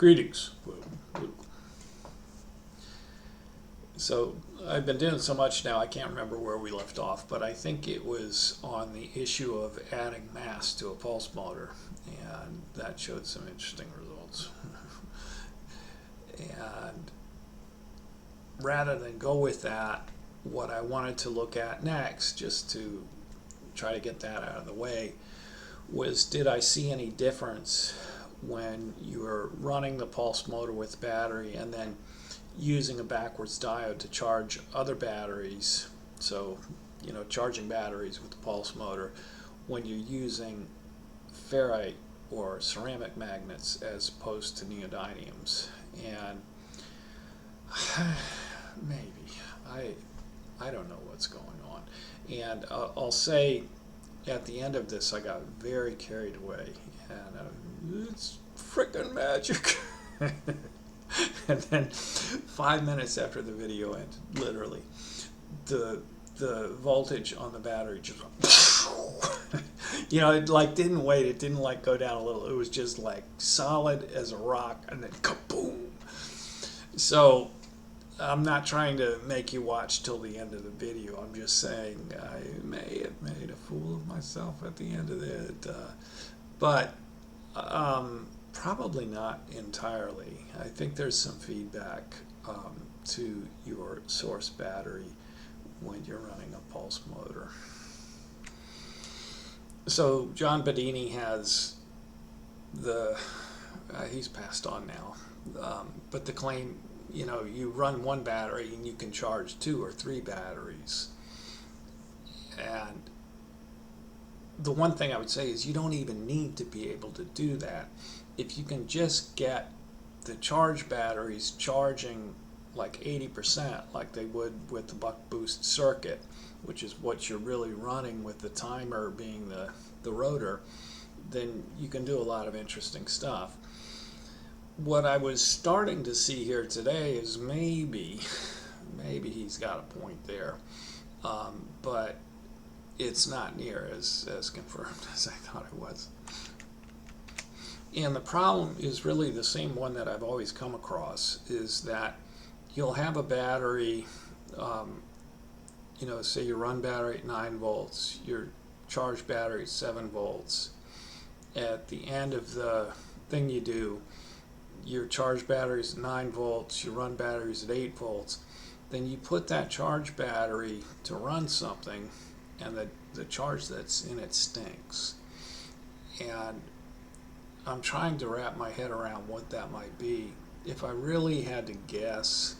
Greetings. So I've been doing so much now I can't remember where we left off, but I think it was on the issue of adding mass to a pulse motor, and that showed some interesting results. And rather than go with that, what I wanted to look at next, just to try to get that out of the way, was did I see any difference when you were running the pulse motor with battery and then using a backwards diode to charge other batteries, so charging batteries with the pulse motor when you're using ferrite or ceramic magnets as opposed to neodymiums. And maybe I don't know what's going on, and I'll say at the end of this I got very carried away, and it's frickin' magic. And then 5 minutes after the video ended, literally, the voltage on the battery just went, it like didn't wait, it didn't like go down a little, it was just like solid as a rock, and then kaboom. So I'm not trying to make you watch till the end of the video. I'm just saying I may have made a fool of myself at the end of it, but probably not entirely. I think there's some feedback to your source battery when you're running a pulse motor. So John Bedini has he's passed on now, but the claim, you run one battery and you can charge 2 or 3 batteries. And the one thing I would say is you don't even need to be able to do that. If you can just get the charge batteries charging like 80%, like they would with the buck boost circuit, which is what you're really running with the timer being the rotor, then you can do a lot of interesting stuff. What I was starting to see here today is maybe he's got a point there, but it's not near as confirmed as I thought it was. And the problem is really the same one that I've always come across, is that you'll have a battery, say your run battery at 9 volts, your charge battery at 7 volts. At the end of the thing you do, your charge battery is at 9 volts, your run battery is at 8 volts. Then you put that charge battery to run something, and the charge that's in it stinks. And I'm trying to wrap my head around what that might be. If I really had to guess,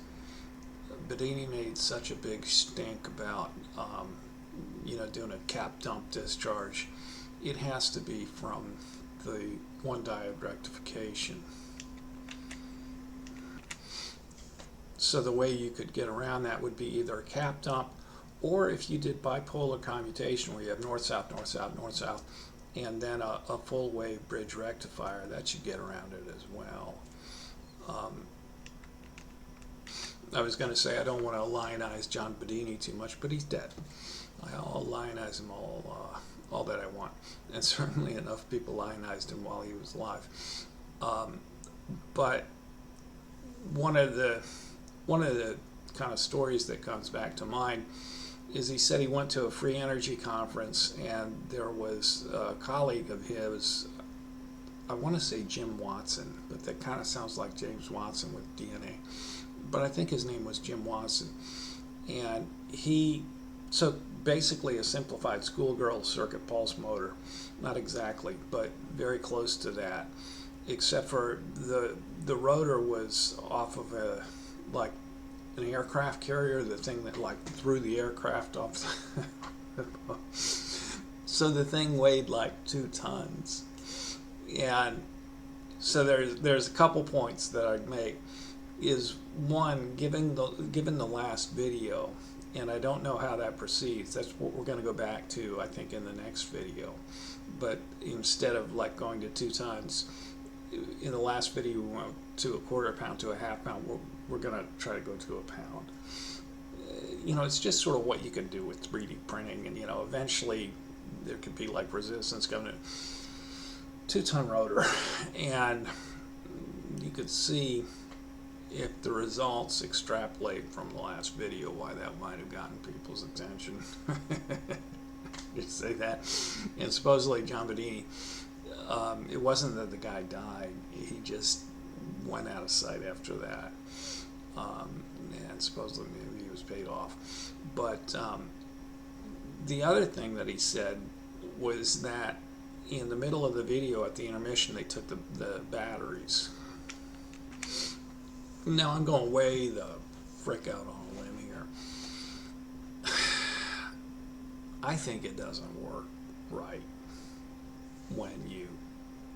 Bedini made such a big stink about doing a cap dump discharge. It has to be from the one diode rectification. So the way you could get around that would be either a cap dump, or if you did bipolar commutation where you have north-south, north-south, north-south, and then a full wave bridge rectifier, that should get around it as well. I was going to say I don't want to lionize John Bedini too much, but he's dead. I'll lionize him all that I want, and certainly enough people lionized him while he was alive. But one of the kind of stories that comes back to mind is he said he went to a free energy conference, and there was a colleague of his, I want to say Jim Watson, but that kind of sounds like James Watson with DNA, but I think his name was Jim Watson. And so basically a simplified schoolgirl circuit pulse motor, not exactly, but very close to that, except for the rotor was off of an aircraft carrier, the thing that like threw the aircraft off. So the thing weighed like 2 tons. And so there's a couple points that I'd make. Is one, given the last video, and I don't know how that proceeds, that's what we're going to go back to I think in the next video, but instead of like going to 2 tons, in the last video we went to a quarter pound to a half pound. We're going to try to go to a pound. It's just sort of what you can do with 3D printing, and eventually there could be like resistance going to 2-ton rotor, and you could see if the results extrapolate from the last video, why that might have gotten people's attention. You say that. And supposedly John Bedini, it wasn't that the guy died, he just went out of sight after that. And supposedly maybe he was paid off. But the other thing that he said was that in the middle of the video at the intermission, they took the batteries. Now I'm going way the frick out on a limb here. I think it doesn't work right when you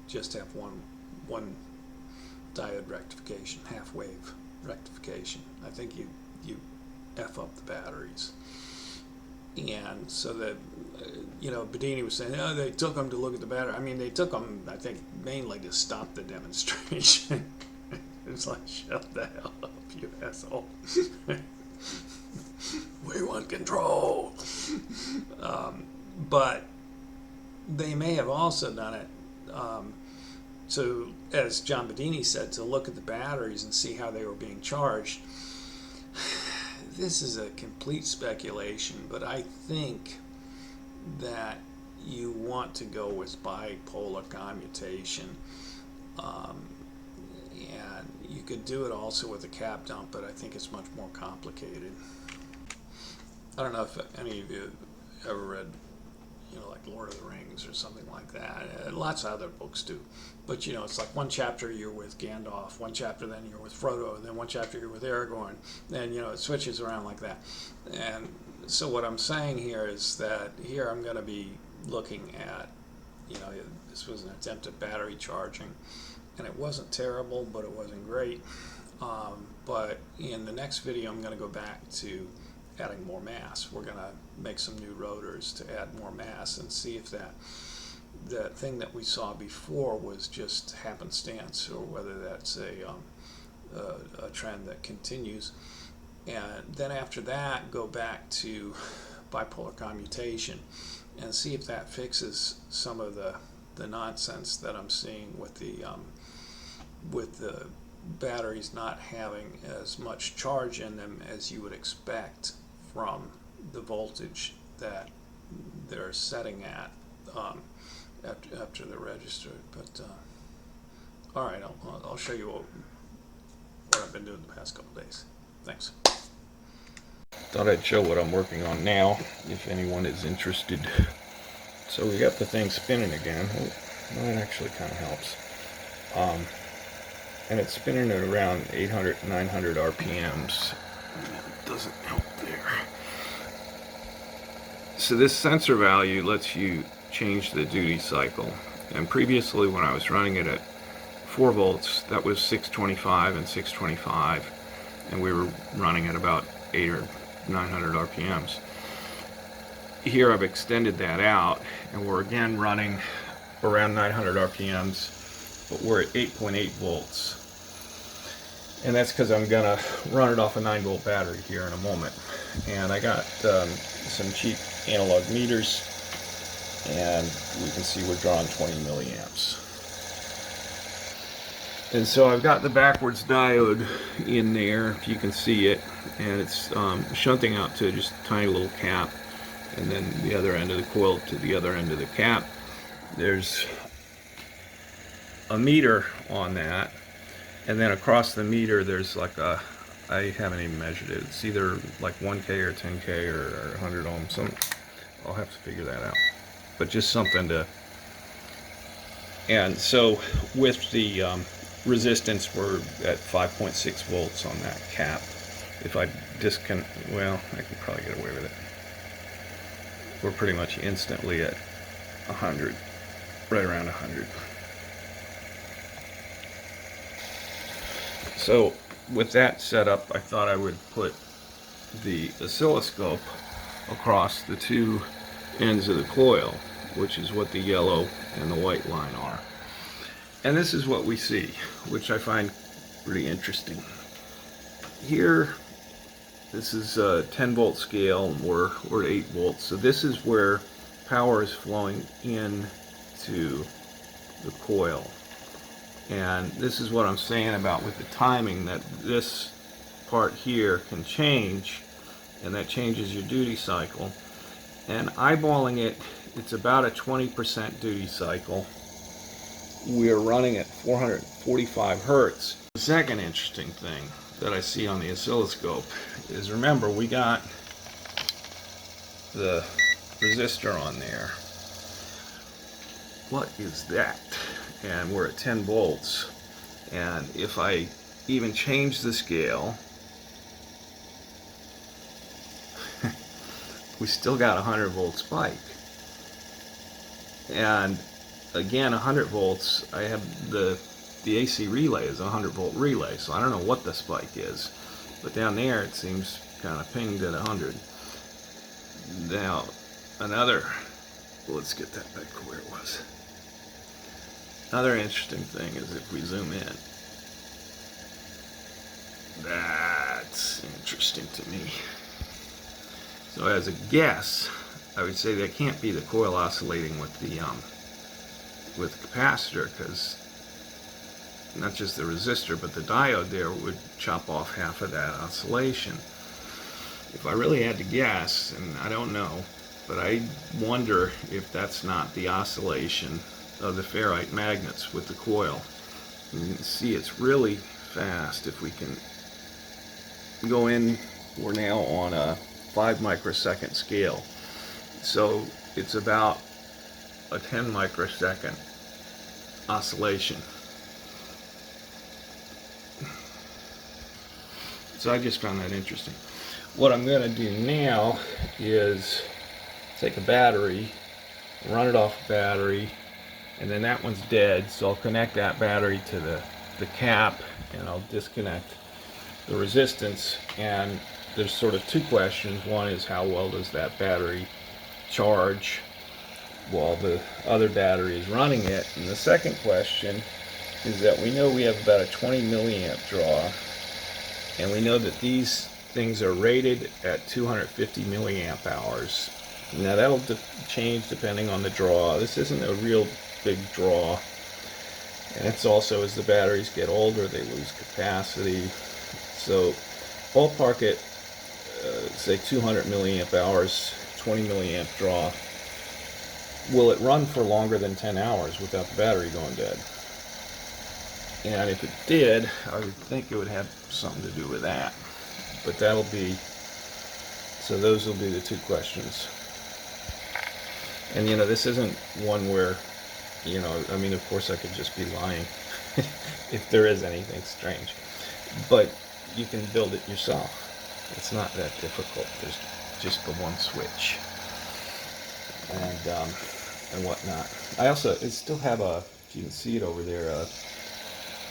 just have one diode rectification, half wave rectification. I think you F up the batteries. And so that, Bedini was saying, oh, they took them to look at the battery. I mean, they took them, I think, mainly to stop the demonstration. It's like, shut the hell up, you asshole. We want control. But they may have also done it to, as John Bedini said, to look at the batteries and see how they were being charged. This is a complete speculation, but I think that you want to go with bipolar commutation. And you could do it also with a cap dump, but I think it's much more complicated. I don't know if any of you ever read, like Lord of the Rings or something like that. Lots of other books do. But, it's like one chapter you're with Gandalf, one chapter then you're with Frodo, and then one chapter you're with Aragorn. And, it switches around like that. And so what I'm saying here is that here I'm going to be looking at, this was an attempt at battery charging. And it wasn't terrible, but it wasn't great. But in the next video, I'm going to go back to adding more mass. We're going to make some new rotors to add more mass and see if that thing that we saw before was just happenstance or whether that's a trend that continues. And then after that, go back to bipolar commutation and see if that fixes some of the nonsense that I'm seeing with the batteries not having as much charge in them as you would expect from the voltage that they're setting at after they're registered. But all right, I'll show you what I've been doing the past couple days. Thanks. Thought I'd show what I'm working on now, if anyone is interested. So we got the thing spinning again. Well, it actually kind of helps. And it's spinning at around 800, 900 RPMs. It doesn't help there. So this sensor value lets you change the duty cycle. And previously when I was running it at 4 volts, that was 625 and 625. And we were running at about 800 or 900 RPMs. Here I've extended that out, and we're again running around 900 RPMs. But we're at 8.8 volts. And that's because I'm going to run it off a 9-volt battery here in a moment. And I got some cheap analog meters, and we can see we're drawing 20 milliamps. And so I've got the backwards diode in there, if you can see it, and it's shunting out to just a tiny little cap, and then the other end of the coil to the other end of the cap. There's a meter on that, and then across the meter there's like I haven't even measured it, it's either like 1K or 10K or 100 ohms, I'll have to figure that out, but just something to. And so with the resistance, we're at 5.6 volts on that cap. If I disconnect, well, I can probably get away with it. We're pretty much instantly at 100, right around 100. So with that set up, I thought I would put the oscilloscope across the two ends of the coil, which is what the yellow and the white line are. And this is what we see, which I find pretty interesting. Here, this is a 10 volt scale, and we're at 8 volts. So this is where power is flowing in to the coil. And this is what I'm saying about with the timing, that this part here can change, and that changes your duty cycle. And eyeballing it, it's about a 20% duty cycle. We're running at 445 hertz. The second interesting thing that I see on the oscilloscope is, remember, we got the resistor on there. What is that? And we're at 10 volts. And if I even change the scale, we still got a 100 volt spike. And again, 100 volts, I have the AC relay is a 100 volt relay, so I don't know what the spike is. But down there it seems kind of pinged at 100. Now, let's get that back to where it was. Another interesting thing is if we zoom in. That's interesting to me. So as a guess, I would say that can't be the coil oscillating with the capacitor, because not just the resistor, but the diode there would chop off half of that oscillation. If I really had to guess, and I don't know, but I wonder if that's not the oscillation of the ferrite magnets with the coil. And you can see it's really fast. If we can go in, we're now on a 5 microsecond scale. So it's about a 10 microsecond oscillation. So I just found that interesting. What I'm going to do now is take a battery, run it off a battery, and then that one's dead, so I'll connect that battery to the cap, and I'll disconnect the resistance. And there's sort of two questions. One is, how well does that battery charge while the other battery is running it? And the second question is that we know we have about a 20 milliamp draw, and we know that these things are rated at 250 milliamp hours. Now that'll change depending on the draw. This isn't a real big draw, and it's also, as the batteries get older, they lose capacity. So ballpark it, say 200 milliamp hours, 20 milliamp draw. Will it run for longer than 10 hours without the battery going dead? And if it did, I would think it would have something to do with that. But that'll be, so those will be the two questions. And you know, this isn't one where, you know, I mean, of course I could just be lying if there is anything strange. But you can build it yourself. It's not that difficult. There's just the one switch and whatnot. I still have if you can see it over there, a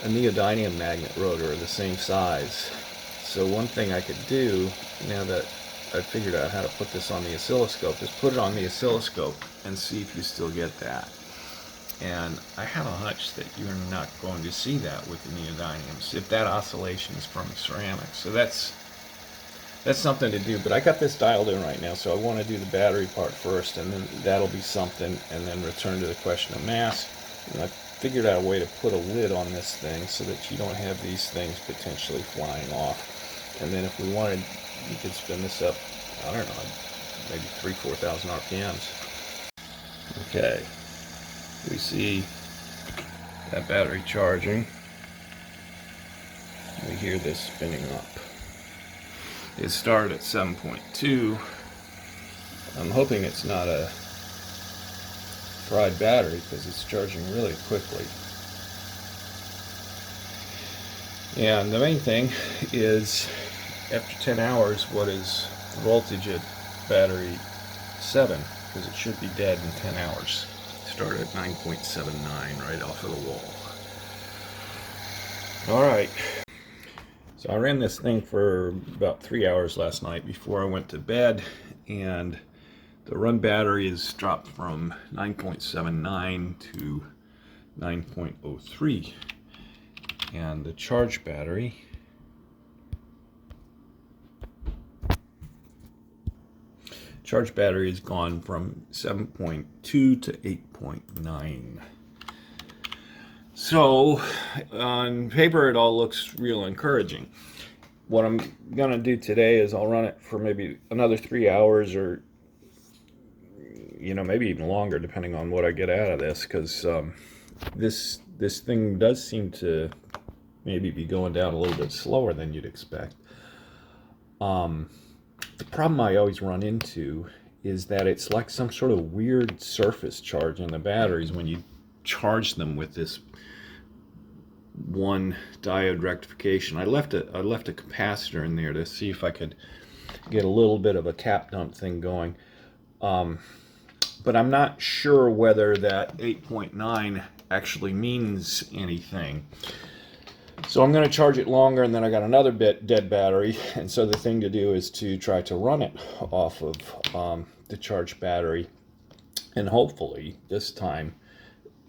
neodymium magnet rotor the same size. So one thing I could do, now that I've figured out how to put this on the oscilloscope, is put it on the oscilloscope and see if you still get that. And I have a hunch that you're not going to see that with the neodymiums if that oscillation is from ceramics. So that's something to do. But I got this dialed in right now, so I want to do the battery part first, and then that'll be something, and then return to the question of mass. And I figured out a way to put a lid on this thing so that you don't have these things potentially flying off. And then if we wanted, you could spin this up, I don't know, maybe 3,000-4,000 RPMs. Okay, we see that battery charging. We hear this spinning up. It started at 7.2. I'm hoping it's not a fried battery, because it's charging really quickly. And the main thing is, after 10 hours, what is the voltage at battery 7? Because it should be dead in 10 hours. Started at 9.79 right off of the wall. Alright. So I ran this thing for about 3 hours last night before I went to bed, and the run battery has dropped from 9.79 to 9.03. And the charge battery has gone from 7.2 to 8.9. So on paper, it all looks real encouraging. What I'm gonna do today is I'll run it for maybe another 3 hours, or maybe even longer, depending on what I get out of this, because this thing does seem to maybe be going down a little bit slower than you'd expect. The problem I always run into is that it's like some sort of weird surface charge in the batteries when you charge them with this one diode rectification. I left a capacitor in there to see if I could get a little bit of a cap dump thing going. But I'm not sure whether that 8.9 actually means anything. So I'm going to charge it longer, and then I got another dead battery, and so the thing to do is to try to run it off of the charged battery, and hopefully this time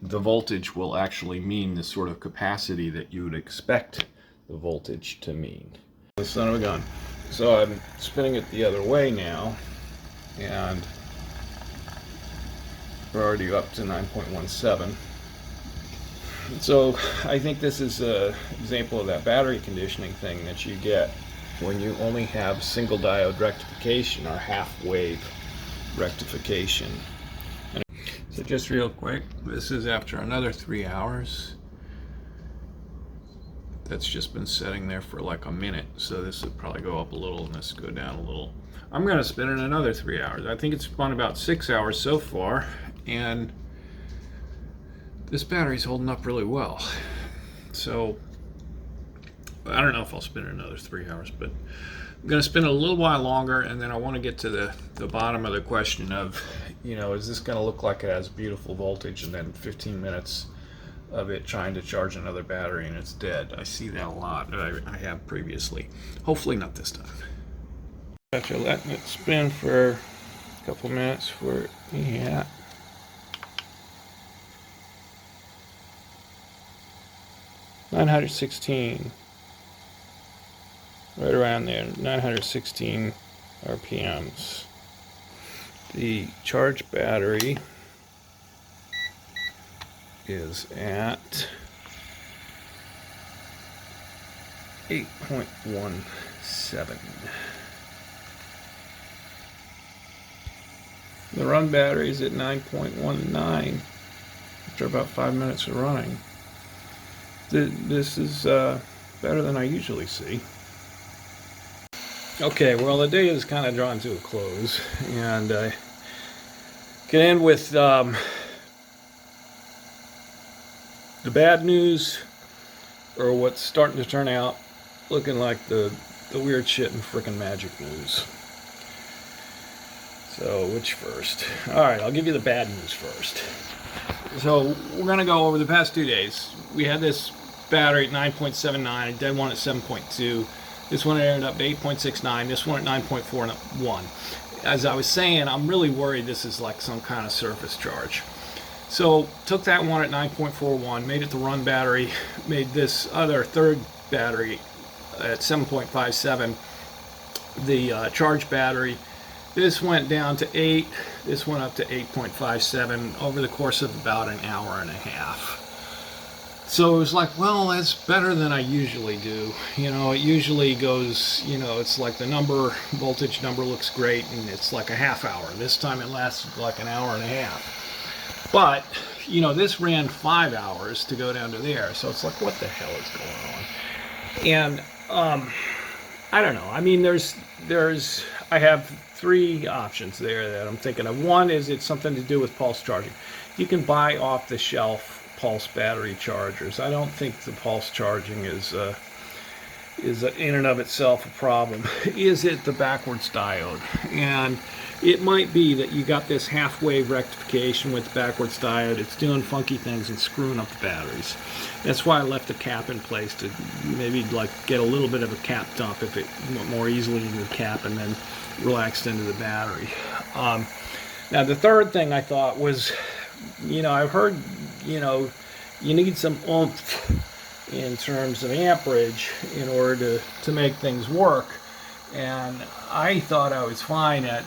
the voltage will actually mean the sort of capacity that you would expect the voltage to mean. The son of a gun. So I'm spinning it the other way now, and we're already up to 9.17. So I think this is an example of that battery conditioning thing that you get when you only have single diode rectification or half wave rectification. So just real quick, this is after another 3 hours. That's just been sitting there for like a minute, so this would probably go up a little and this go down a little. I'm going to spin it another 3 hours. I think it's spun about 6 hours so far, and this battery's holding up really well. So I don't know if I'll spin it another 3 hours, but I'm going to spin it a little while longer, and then I want to get to the bottom of the question of, is this going to look like it has beautiful voltage, and then 15 minutes of it trying to charge another battery and it's dead. I see that a lot. I have previously. Hopefully not this time. After letting it spin for a couple minutes, for 916, right around there, 916 RPMs. The charged battery is at 8.17. The run battery is at 9.19 after about 5 minutes of running. This is better than I usually see. Okay, well, the day is kind of drawn to a close, and I can end with the bad news, or what's starting to turn out looking like the weird shit in frickin' magic news. So, which first? Alright, I'll give you the bad news first. So, we're going to go over the past 2 days. We had this battery at 9.79, a dead one at 7.2. This one ended up at 8.69, this one at 9.41. As I was saying, I'm really worried this is like some kind of surface charge. So, took that one at 9.41, made it the run battery, made this other third battery at 7.57, the charged battery. This went down to 8, this went up to 8.57 over the course of about an hour and a half. So it was like, well, that's better than I usually do. It usually goes, it's like the voltage number looks great, and it's like a half hour. This time it lasted like an hour and a half. But, this ran 5 hours to go down to there. So it's like, what the hell is going on? And, I don't know. I mean, I have 3 options there that I'm thinking of. One is it's something to do with pulse charging. You can buy off the shelf pulse battery chargers. I don't think the pulse charging is in and of itself a problem. Is it the backwards diode? And it might be that you got this half-wave rectification with the backwards diode. It's doing funky things and screwing up the batteries. That's why I left the cap in place, to maybe like get a little bit of a cap dump if it went more easily into the cap and then relaxed into the battery. Now the third thing I thought was, I've heard, you need some oomph in terms of amperage in order to make things work. and I thought I was fine at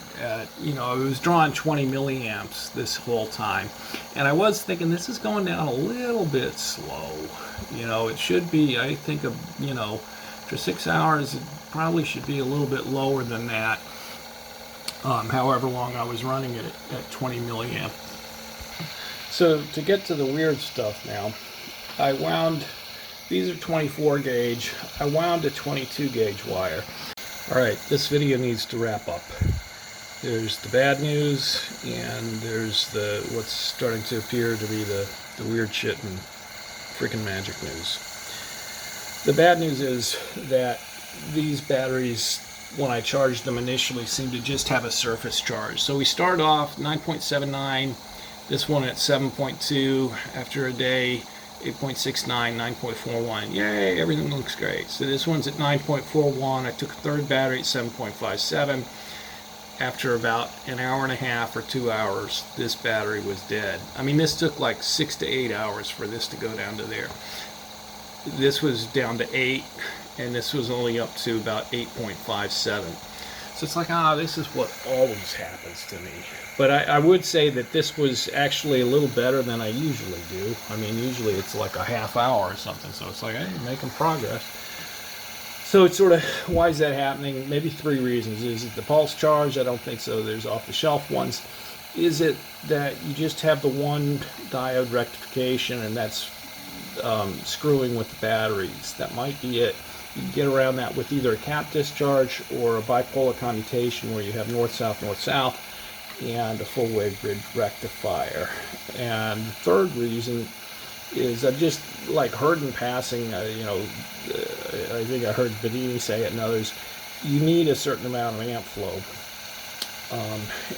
you know, I was drawing 20 milliamps this whole time, and I was thinking this is going down a little bit slow. You know, it should be, I think, you know, for 6 hours it probably should be a little bit lower than that. However long I was running it at 20 milliamp. So to get to the weird stuff now, I wound, these are 24 gauge, I wound a 22 gauge wire. Alright, this video needs to wrap up. There's the bad news, and there's the what's starting to appear to be the weird shit and freaking magic news. The bad news is that these batteries, when I charged them initially, seem to just have a surface charge. So we start off 9.79, this one at 7.2, after a day 8.69, 9.41. Yay, everything looks great. So this one's at 9.41. I took a third battery at 7.57. After about an hour and a half or 2 hours, this battery was dead. I mean, this took like 6 to 8 hours for this to go down to there. This was down to 8, and this was only up to about 8.57. So it's like, this is what always happens to me. But I would say that this was actually a little better than I usually do. I mean, usually it's like a half hour or something. So it's like, hey, making progress. So it's sort of, why is that happening? Maybe 3 reasons. Is it the pulse charge? I don't think so. There's off-the-shelf ones. Is it that you just have the one diode rectification and that's screwing with the batteries? That might be it. You can get around that with either a cap discharge or a bipolar commutation where you have north-south, north-south, and a full wave bridge rectifier. And the third reason is I've just like heard in passing, you know, I think I heard Bedini say it and others, you need a certain amount of amp flow.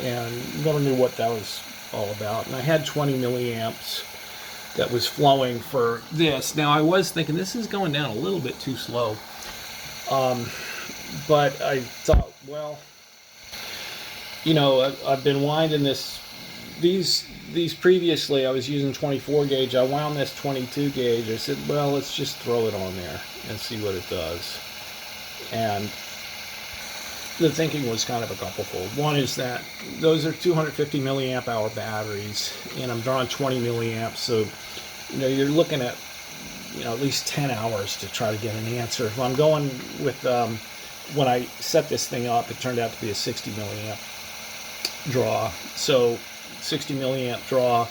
And never knew what that was all about. And I had 20 milliamps that was flowing for this. Now I was thinking this is going down a little bit too slow. But I thought, well, you know, I've been winding these previously I was using 24 gauge. I wound this 22 gauge. I said, well, let's just throw it on there and see what it does. And the thinking was kind of a couplefold. One is that those are 250 milliamp hour batteries, and I'm drawing 20 milliamps, so you know you're looking at, you know, at least 10 hours to try to get an answer. If I'm going with when I set this thing up, it turned out to be a 60 milliamp draw. So 60 milliamp draw,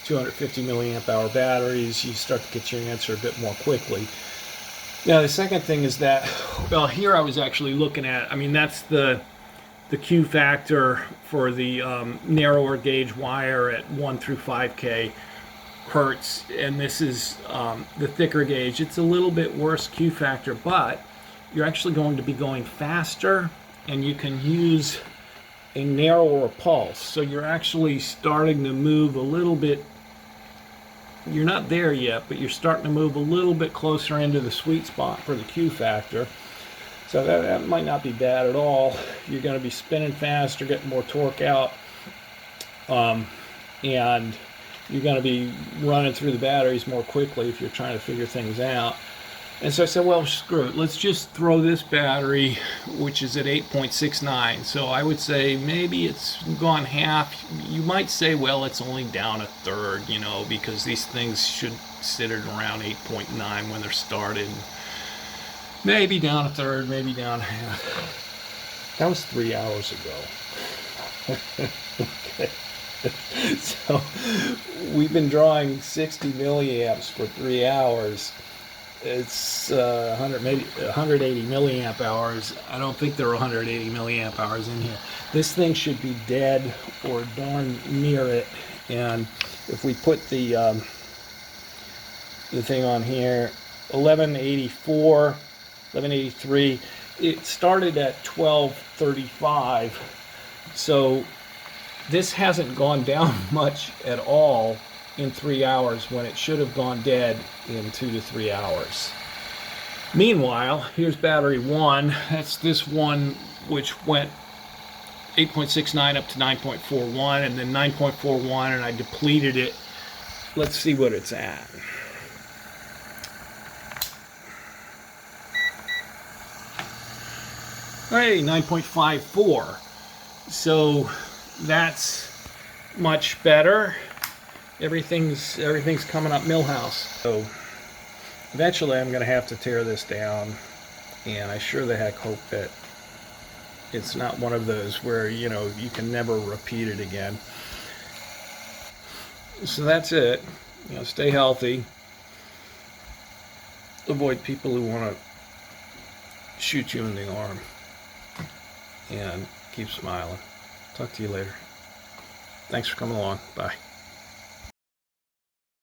250 milliamp hour batteries, you start to get your answer a bit more quickly. Now the second thing is that, well, here I was actually looking at, I mean, that's the Q factor for the narrower gauge wire at 1 through 5K hertz, and this is the thicker gauge. It's a little bit worse Q factor, but you're actually going to be going faster, and you can use a narrower pulse. So you're actually starting to move a little bit. You're not there yet, but you're starting to move a little bit closer into the sweet spot for the Q factor. So that might not be bad at all. You're going to be spinning faster, getting more torque out, and you're going to be running through the batteries more quickly if you're trying to figure things out. And so I said, well, screw it. Let's just throw this battery, which is at 8.69. So I would say maybe it's gone half. You might say, well, it's only down a third, you know, because these things should sit at around 8.9 when they're started. Maybe down a third, maybe down half. That was 3 hours ago. Okay. So we've been drawing 60 milliamps for 3 hours. It's 180 milliamp hours. I don't think there are 180 milliamp hours in here. This thing should be dead or darn near it. And if we put the thing on here, 1184, 1183, it started at 1235. So this hasn't gone down much at all in 3 hours when it should have gone dead in 2 to 3 hours. Meanwhile, here's battery 1. That's this one, which went 8.69 up to 9.41, and then 9.41, and I depleted it. Let's see what it's at. Hey, 9.54. So that's much better. Everything's coming up Millhouse. So eventually I'm going to have to tear this down, and I sure the heck hope that it's not one of those where, you know, you can never repeat it again. So that's it. You know, stay healthy. Avoid people who want to shoot you in the arm. And keep smiling. Talk to you later. Thanks for coming along. Bye.